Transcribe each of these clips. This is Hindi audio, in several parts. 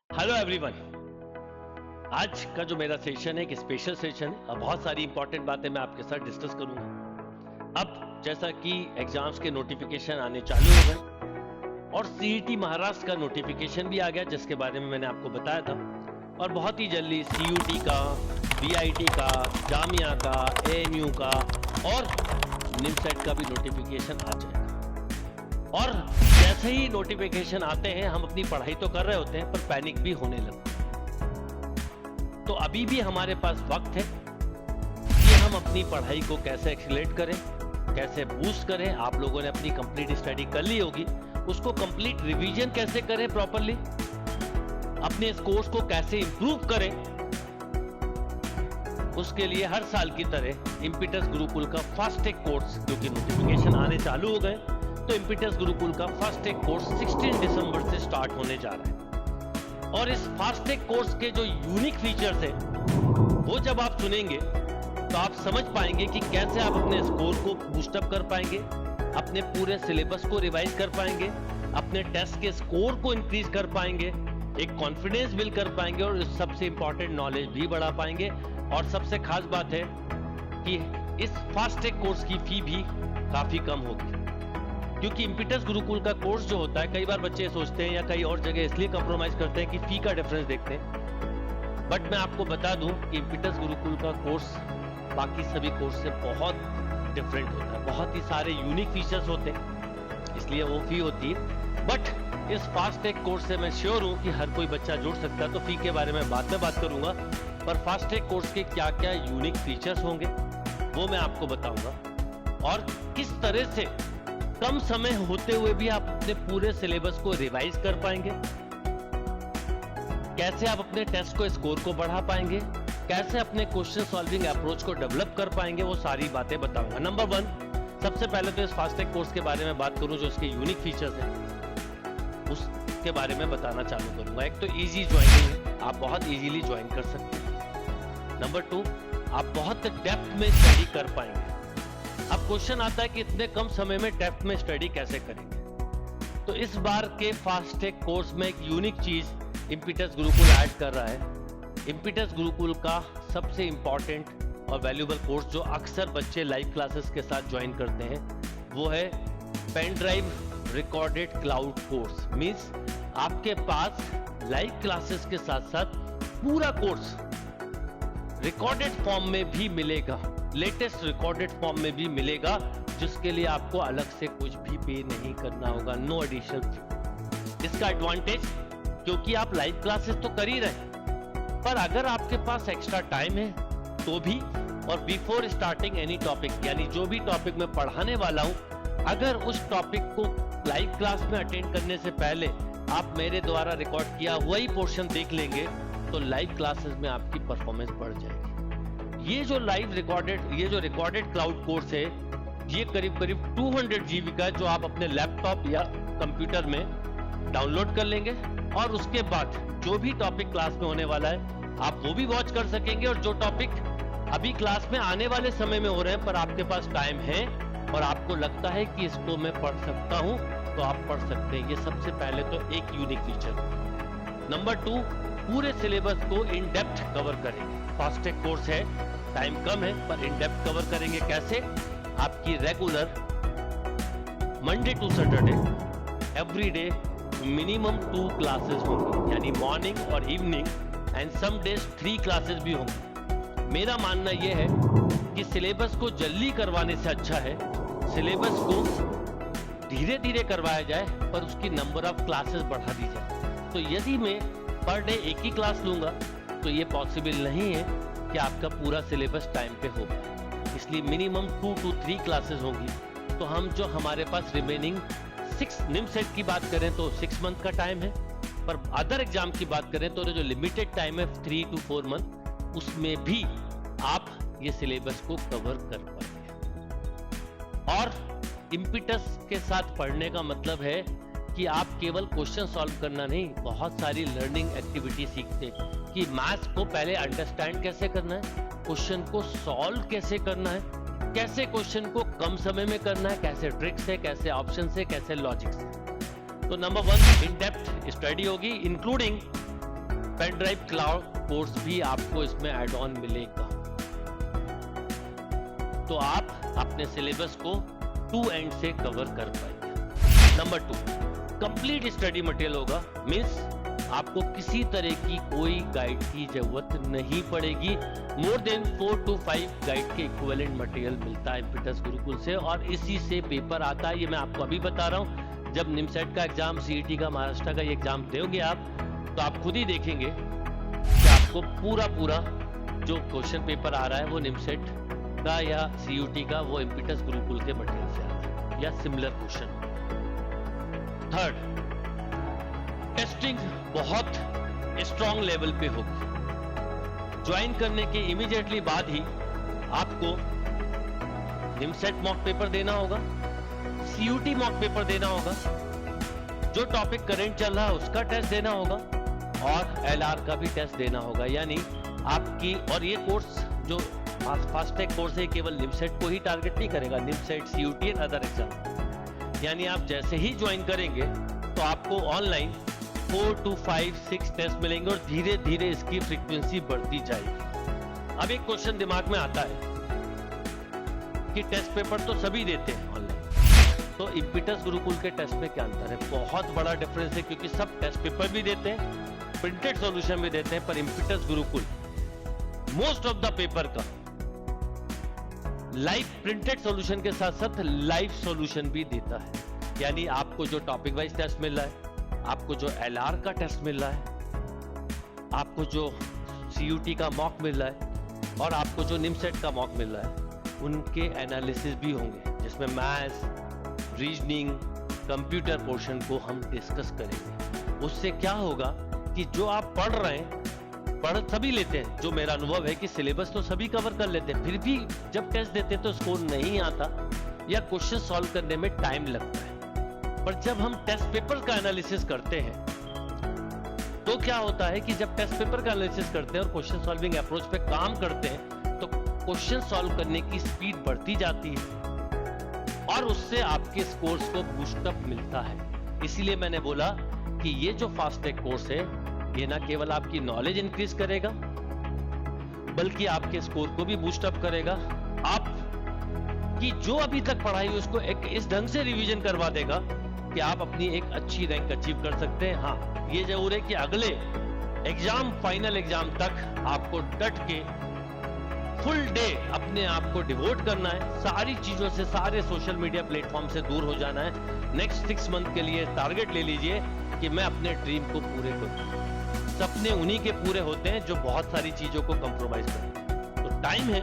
Hello everyone. आज का जो मेरा सेशन है एक स्पेशल सेशन है और बहुत सारी इंपॉर्टेंट बातें मैं आपके साथ डिस्कस करूंगा। अब जैसा कि एग्जाम्स के नोटिफिकेशन आने चालू हो गए और सीईटी महाराष्ट्र का नोटिफिकेशन भी आ गया जिसके बारे में मैंने आपको बताया था, और बहुत ही जल्दी सीयूटी का, बीआईटी का, जामिया का, एएमयू का और निमसेट का भी नोटिफिकेशन आ जाएगा। और जैसे ही नोटिफिकेशन आते हैं हम अपनी पढ़ाई तो कर रहे होते हैं पर पैनिक भी होने लगते हैं। तो अभी भी हमारे पास वक्त है कि हम अपनी पढ़ाई को कैसे एक्सीलरेट करें, कैसे बूस्ट करें। आप लोगों ने अपनी कंप्लीट स्टडी कर ली होगी, उसको कंप्लीट रिवीजन कैसे करें प्रॉपरली, अपने इस कोर्स को कैसे इंप्रूव करें। उसके लिए हर साल की तरह इम्पीटस गुरुकुल का फास्ट ट्रैक कोर्स, क्योंकि नोटिफिकेशन आने चालू हो गए, तो इम्पीटस गुरुकुल का फास्ट ट्रैक कोर्स 16 दिसंबर से स्टार्ट होने जा रहा है। और इस फास्ट ट्रैक कोर्स के जो यूनिक फीचर्स हैं वो जब आप सुनेंगे तो आप समझ पाएंगे कि कैसे आप अपने स्कोर को बूस्टअप कर पाएंगे, अपने पूरे सिलेबस को रिवाइज कर पाएंगे, अपने टेस्ट के स्कोर को इंक्रीज कर पाएंगे, एक कॉन्फिडेंस बिल्ड कर पाएंगे और सबसे इंपॉर्टेंट नॉलेज भी बढ़ा पाएंगे। और सबसे खास बात है कि इस फास्ट ट्रैक कोर्स की फी भी काफी कम होगी, क्योंकि इम्पीटस गुरुकुल का कोर्स जो होता है, कई बार बच्चे सोचते हैं या कई और जगह इसलिए कंप्रोमाइज करते हैं कि फी का डिफरेंस देखते हैं। बट मैं आपको बता दूं कि इम्पीटस गुरुकुल का कोर्स बाकी सभी कोर्स से बहुत डिफरेंट होता है, बहुत ही सारे यूनिक फीचर्स होते हैं, इसलिए वो फी होती है। बट इस फास्ट ट्रैक कोर्स से मैं श्योर हूं कि हर कोई बच्चा जुड़ सकता है। तो फी के बारे में बाद में बात करूंगा, पर फास्ट ट्रैक कोर्स के क्या क्या यूनिक फीचर्स होंगे वो मैं आपको बताऊंगा, और किस तरह से कम समय होते हुए भी आप अपने पूरे सिलेबस को रिवाइज कर पाएंगे, कैसे आप अपने टेस्ट को, स्कोर को बढ़ा पाएंगे, कैसे अपने क्वेश्चन सॉल्विंग अप्रोच को डेवलप कर पाएंगे, वो सारी बातें बताऊंगा। नंबर 1, सबसे पहले तो इस फास्ट ट्रैक कोर्स के बारे में बात करूं, जो इसके यूनिक फीचर्स हैं उसके बारे में बताना चालू करूंगा। एक तो इजी ज्वाइनिंग है, आप बहुत इजीली ज्वाइन कर सकते हैं। नंबर 2, आप बहुत डेप्थ में स्टडी कर पाएंगे। अब क्वेश्चन आता है कि इतने कम समय में डेप्थ में स्टडी कैसे करेंगे। तो इस बार के फास्ट ट्रैक कोर्स में एक यूनिक चीज इम्पीटस गुरुकुल ऐड कर रहा है। इम्पीटस गुरुकुल का सबसे इंपॉर्टेंट और वैल्यूएबल कोर्स जो अक्सर बच्चे लाइव क्लासेस के साथ ज्वाइन करते हैं वो है pen drive recorded cloud course. Means आपके पास लाइव क्लासेस के साथ साथ पूरा कोर्स रिकॉर्डेड फॉर्म में भी मिलेगा, लेटेस्ट रिकॉर्डेड फॉर्म में भी मिलेगा, जिसके लिए आपको अलग से कुछ भी पे नहीं करना होगा, नो एडिशनल फी। इसका एडवांटेज, क्योंकि आप लाइव क्लासेस तो कर ही रहे, पर अगर आपके पास एक्स्ट्रा टाइम है तो भी, और बिफोर स्टार्टिंग एनी टॉपिक, यानी जो भी टॉपिक मैं पढ़ाने वाला हूं, अगर उस टॉपिक को लाइव क्लास में अटेंड करने से पहले आप मेरे द्वारा रिकॉर्ड किया हुआ ही पोर्शन देख लेंगे तो लाइव क्लासेस में आपकी परफॉर्मेंस बढ़ जाएगी। ये जो रिकॉर्डेड क्लाउड कोर्स है, ये करीब 200 जीबी का, जो आप अपने लैपटॉप या कंप्यूटर में डाउनलोड कर लेंगे, और उसके बाद जो भी टॉपिक क्लास में होने वाला है आप वो भी वॉच कर सकेंगे, और जो टॉपिक अभी क्लास में आने वाले समय में हो रहे हैं पर आपके पास टाइम है और आपको लगता है कि इसको मैं पढ़ सकता हूं, तो आप पढ़ सकते हैं। ये सबसे पहले तो एक यूनिक फीचर। नंबर 2, पूरे सिलेबस को इन डेप्थ कवर करेंगे। फास्ट ट्रैक कोर्स है, टाइम कम है, पर इन डेप्थ कवर करेंगे। कैसे? आपकी regular Monday to Saturday every day minimum 2 classes होंगी, यानी मॉर्निंग और evening, and some days 3 classes भी होंगी। मेरा मानना यह है कि सिलेबस को जल्दी करवाने से अच्छा है सिलेबस को धीरे धीरे करवाया जाए, पर उसकी नंबर ऑफ क्लासेस बढ़ा दी जाए। तो यदि मैं पर डे एक ही क्लास लूंगा तो ये पॉसिबल नहीं है कि आपका पूरा सिलेबस टाइम पे होगा, इसलिए मिनिमम 2 to 3 क्लासेस होंगी। तो हम जो हमारे पास रिमेनिंग 6 निमसेट की बात करें तो 6 मंथ का टाइम है, पर अदर एग्जाम की बात करें तो जो लिमिटेड टाइम है 3 to 4 मंथ, उसमें भी आप ये सिलेबस को कवर कर पाएंगे। और इम्पीटस के साथ पढ़ने का मतलब है कि आप केवल क्वेश्चन सॉल्व करना नहीं, बहुत सारी लर्निंग एक्टिविटी सीखते हैं कि मैथ्स को पहले अंडरस्टैंड कैसे करना है, क्वेश्चन को सॉल्व कैसे करना है, कैसे क्वेश्चन को कम समय में करना है, कैसे ट्रिक्स है, कैसे ऑप्शन है, कैसे लॉजिक है। तो नंबर 1 इन डेप्थ स्टडी होगी, including pen drive cloud course भी आपको इसमें एड ऑन मिलेगा। तो आप अपने सिलेबस को टू एंड से कवर कर पाएंगे। नंबर 2, कंप्लीट स्टडी मटेरियल होगा, मीन्स आपको किसी तरह की कोई गाइड की जरूरत नहीं पड़ेगी। मोर देन 4 to 5 गाइड के इक्विवेलेंट मटेरियल मिलता है इम्पिटस गुरुकुल से, और इसी से पेपर आता है। ये मैं आपको अभी बता रहा हूँ। जब निमसेट का एग्जाम, सीईटी का, महाराष्ट्र का ये एग्जाम दोगे आप, तो आप खुद ही देखेंगे कि आपको पूरा जो क्वेश्चन पेपर आ रहा है वो निमसेट का या सीयूटी का वो इम्पिटस गुरुकुल के मटेरियल से आता है या सिमिलर क्वेश्चन। थर्ड, टेस्टिंग बहुत स्ट्रॉन्ग लेवल पे होगी। ज्वाइन करने के इमीडिएटली बाद ही आपको निमसेट मॉक पेपर देना होगा, सीयूटी मॉक पेपर देना होगा, जो टॉपिक करंट चल रहा है उसका टेस्ट देना होगा, और एलआर का भी टेस्ट देना होगा। यानी आपकी, और ये कोर्स जो फास्ट ट्रैक कोर्स है केवल निमसेट को ही टारगेट नहीं करेगा, NIMCET, CUET and other exam. यानी आप जैसे ही ज्वाइन करेंगे तो आपको ऑनलाइन 4 to 5, 6 टेस्ट मिलेंगे, और धीरे धीरे इसकी फ्रीक्वेंसी बढ़ती जाएगी। अब एक क्वेश्चन दिमाग में आता है कि टेस्ट पेपर तो सभी देते हैं ऑनलाइन, तो इम्पिटस गुरुकुल के टेस्ट में क्या अंतर है? बहुत बड़ा डिफरेंस है, क्योंकि सब टेस्ट पेपर भी देते हैं, प्रिंटेड सॉल्यूशन भी देते हैं, पर impetus Gurukul most of the paper का लाइव प्रिंटेड सॉल्यूशन के साथ साथ लाइव सॉल्यूशन भी देता है। यानी आपको जो टॉपिक वाइज टेस्ट मिल रहा है, आपको जो एलआर का टेस्ट मिल रहा है, आपको जो सीयूटी का मॉक मिल रहा है, और आपको जो निमसेट का मॉक मिल रहा है, उनके एनालिसिस भी होंगे, जिसमें मैथ्स, रीजनिंग, कंप्यूटर पोर्शन को हम डिस्कस करेंगे। उससे क्या होगा कि जो आप पढ़ रहे हैं, पढ़ सभी लेते हैं, जो मेरा अनुभव है कि सिलेबस तो सभी कवर कर लेते हैं, फिर भी जब टेस्ट देते हैं तो स्कोर नहीं आता या क्वेश्चन सॉल्व करने में टाइम लगता है। पर जब हम टेस्ट पेपर का एनालिसिस करते हैं तो क्या होता है कि जब टेस्ट पेपर का एनालिसिस करते हैं और क्वेश्चन सॉल्विंग अप्रोच पे काम करते हैं, तो क्वेश्चन सॉल्व करने की स्पीड बढ़ती जाती है, और उससे आपके स्कोर्स को बूस्टअप मिलता है। इसीलिए मैंने बोला कि ये जो फास्ट ट्रैक कोर्स है, ये ना केवल आपकी नॉलेज इंक्रीज करेगा, बल्कि आपके स्कोर को भी बूस्टअप करेगा। आप की जो अभी तक पढ़ाई है उसको एक इस ढंग से रिवीजन करवा देगा कि आप अपनी एक अच्छी रैंक अचीव कर सकते हैं। हाँ, ये जरूर है कि अगले एग्जाम, फाइनल एग्जाम तक आपको डट के फुल डे अपने आप को डिवोट करना है, सारी चीजों से, सारे सोशल मीडिया प्लेटफॉर्म से दूर हो जाना है। नेक्स्ट 6 मंथ के लिए टारगेट ले लीजिए कि मैं अपने ड्रीम को पूरे करूं। सपने उन्हीं के पूरे होते हैं जो बहुत सारी चीजों को कंप्रोमाइज करते हैं। तो टाइम है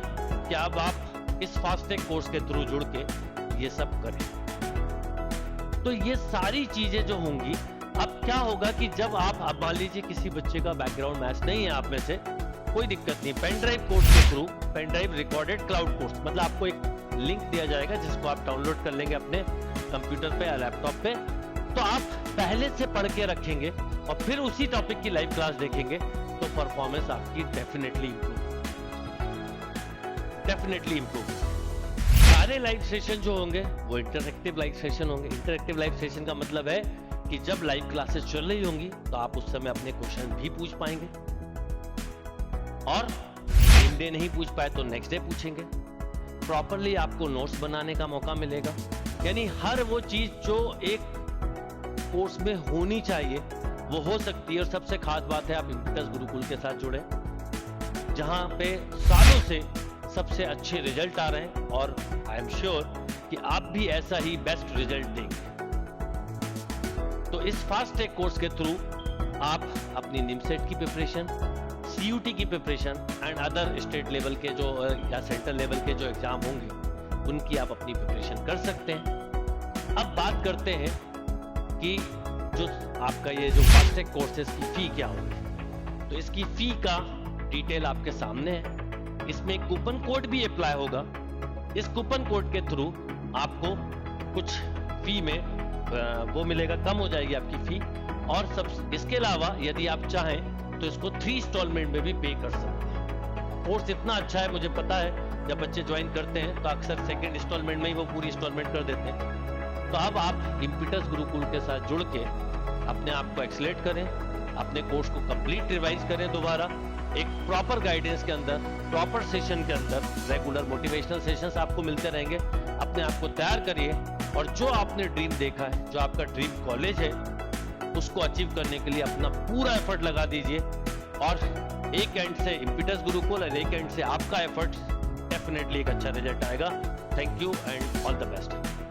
कि अब आप इस फास्ट ट्रैक कोर्स के थ्रू जुड़ के ये सब करें। तो ये सारी चीजें जो होंगी, अब क्या होगा कि जब आप, अब मान लीजिए किसी बच्चे का बैकग्राउंड मैच नहीं है आप में से, कोई दिक्कत नहीं, पेन ड्राइव कोर्स के through, pen drive recorded cloud course, मतलब आपको एक लिंक दिया जाएगा जिसको आप डाउनलोड कर लेंगे अपने कंप्यूटर पे या लैपटॉप पे, तो आप पहले से पढ़ के रखेंगे और फिर उसी टॉपिक की लाइव क्लास देखेंगे, तो परफॉर्मेंस आपकी डेफिनेटली इंप्रूव। सारे लाइव सेशन जो होंगे वो इंटरएक्टिव लाइव सेशन होंगे। इंटरएक्टिव लाइव सेशन का मतलब है कि जब लाइव क्लासेस चल रही होंगी तो आप उस समय अपने क्वेश्चन भी पूछ पाएंगे, और सेम डे नहीं पूछ पाए तो नेक्स्ट डे पूछेंगे। प्रॉपरली आपको नोट्स बनाने का मौका मिलेगा। यानी हर वो चीज जो एक कोर्स में होनी चाहिए वो हो सकती है। और सबसे खास बात है, आप इम्पिटस गुरुकुल के साथ जुड़े, जहां पे सालों से सबसे अच्छे रिजल्ट आ रहे हैं, और आई एम श्योर कि आप भी ऐसा ही बेस्ट रिजल्ट देंगे। तो इस फास्ट ट्रैक कोर्स के थ्रू आप अपनी निमसेट की प्रिपरेशन, सीयूटी की preparation and other state level के जो या सेंट्रल लेवल के जो एग्जाम होंगे उनकी आप अपनी प्रिपरेशन कर सकते हैं। अब बात करते हैं कि जो आपका ये जो फास्ट ट्रैक कोर्सेज की फी क्या होगी। तो इसकी फी का डिटेल आपके सामने है। इसमें कूपन कोड भी अप्लाई होगा। इस कूपन कोड के थ्रू आपको कुछ फी में वो मिलेगा, कम हो जाएगी आपकी फी। और सब इसके अलावा यदि आप चाहें तो इसको 3 इंस्टॉलमेंट में भी पे कर सकते हैं। कोर्स इतना अच्छा है, मुझे पता है जब बच्चे ज्वाइन करते हैं तो अक्सर सेकंड इंस्टॉलमेंट में ही वो पूरी इंस्टॉलमेंट कर देते हैं। तो अब आप इम्पिटस गुरुकुल के साथ जुड़ के अपने आप को एक्सलेट करें, अपने कोर्स को कंप्लीट रिवाइज करें दोबारा, एक प्रॉपर गाइडेंस के अंदर, प्रॉपर सेशन के अंदर, रेगुलर मोटिवेशनल सेशंस आपको मिलते रहेंगे। अपने आप को तैयार करिए और जो आपने ड्रीम देखा है, जो आपका ड्रीम कॉलेज है, उसको अचीव करने के लिए अपना पूरा एफर्ट लगा दीजिए। और एक एंड से इम्पिटस गुरुकुल और एक एंड से आपका एफर्ट, डेफिनेटली एक अच्छा रिजल्ट आएगा। Thank you and all the best.